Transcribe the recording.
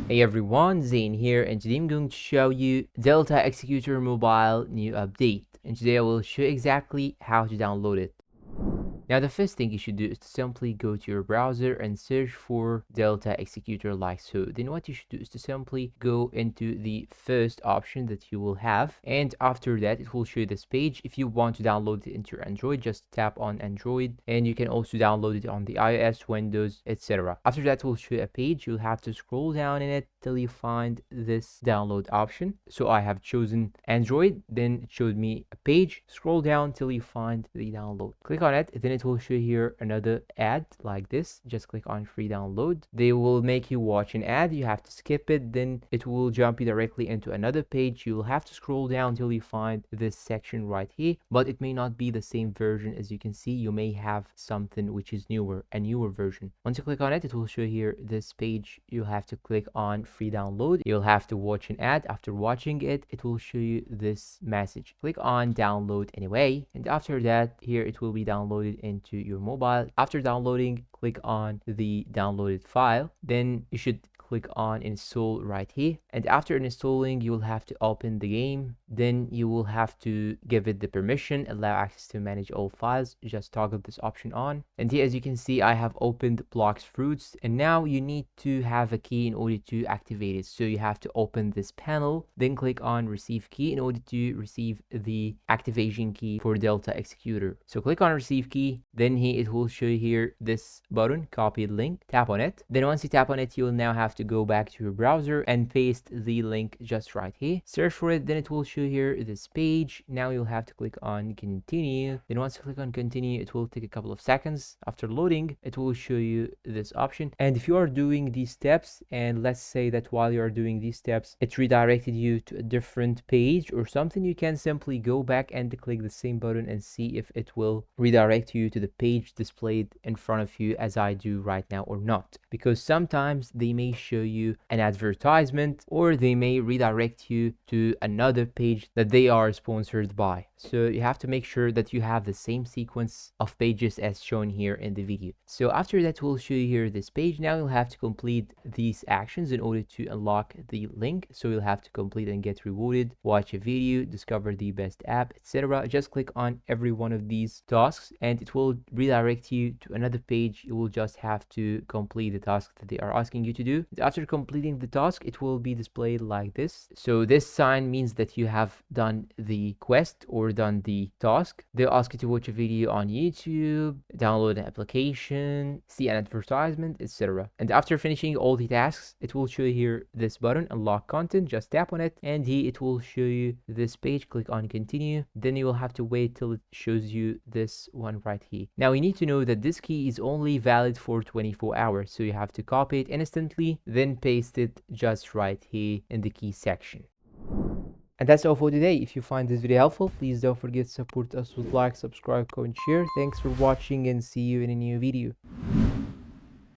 Hey everyone, Zane here, and today I'm going to show you Delta Executor Mobile new update. And today I will show you exactly how to download it. Now the first thing you should do is to simply go to your browser and search for Delta Executor like so. Then what you should do is to simply go into the first option that you will have, and after that it will show you this page. If you want to download it into your Android, just tap on Android, and you can also download it on the iOS, Windows, etc. After that it will show you a page. You'll have to scroll down in it till you find this download option. So I have chosen Android, then it showed me a page. Scroll down till you find the download. Click on it, then it will show here another ad like this. Just click on free download. They will make you watch an ad. You have to skip it, then it will jump you directly into another page. You'll have to scroll down till you find this section right here, but it may not be the same version. As you can see, you may have something which is newer, a newer version. Once you click on it, it will show here this page. You'll have to click on free download. You'll have to watch an ad. After watching it, it will show you this message. Click on download anyway, and after that here it will be downloaded into your mobile. After downloading, click on the downloaded file, then you should click on install right here, and after installing you will have to open the game. Then you will have to give it the permission, allow access to manage all files. Just toggle this option on, and here as you can see I have opened blocks fruits, and now you need to have a key in order to activate it. So you have to open this panel, then click on receive key in order to receive the activation key for Delta Executor. So click on receive key, then here it will show you here this button, copy link, tap on it. Then once you tap on it, you will now have to go back to your browser and paste the link just right here. Search for it, then it will show here this page. Now you'll have to click on continue. Then once you click on continue, it will take a couple of seconds. After loading, it will show you this option. And if you are doing these steps, and let's say that while you are doing these steps it redirected you to a different page or something, you can simply go back and click the same button and see if it will redirect you to the page displayed in front of you as I do right now or not, because sometimes they may show you an advertisement or they may redirect you to another page that they are sponsored by. So you have to make sure that you have the same sequence of pages as shown here in the video. So after that we'll show you here this page. Now you'll have to complete these actions in order to unlock the link. So you'll have to complete and get rewarded, watch a video, discover the best app, etc. Just click on every one of these tasks and it will redirect you to another page. You will just have to complete the task that they are asking you to do. After completing the task, it will be displayed like this. So this sign means that you have done the quest or done the task. They'll ask you to watch a video on YouTube, download an application, see an advertisement, etc. And after finishing all the tasks, it will show you here this button, unlock content. Just tap on it and here it will show you this page. Click on continue. Then you will have to wait till it shows you this one right here. Now you need to know that this key is only valid for 24 hours. So you have to copy it instantly, then paste it just right here in the key section. And that's all for today. If you find this video helpful, please don't forget to support us with like, subscribe, comment, share. Thanks for watching and see you in a new video.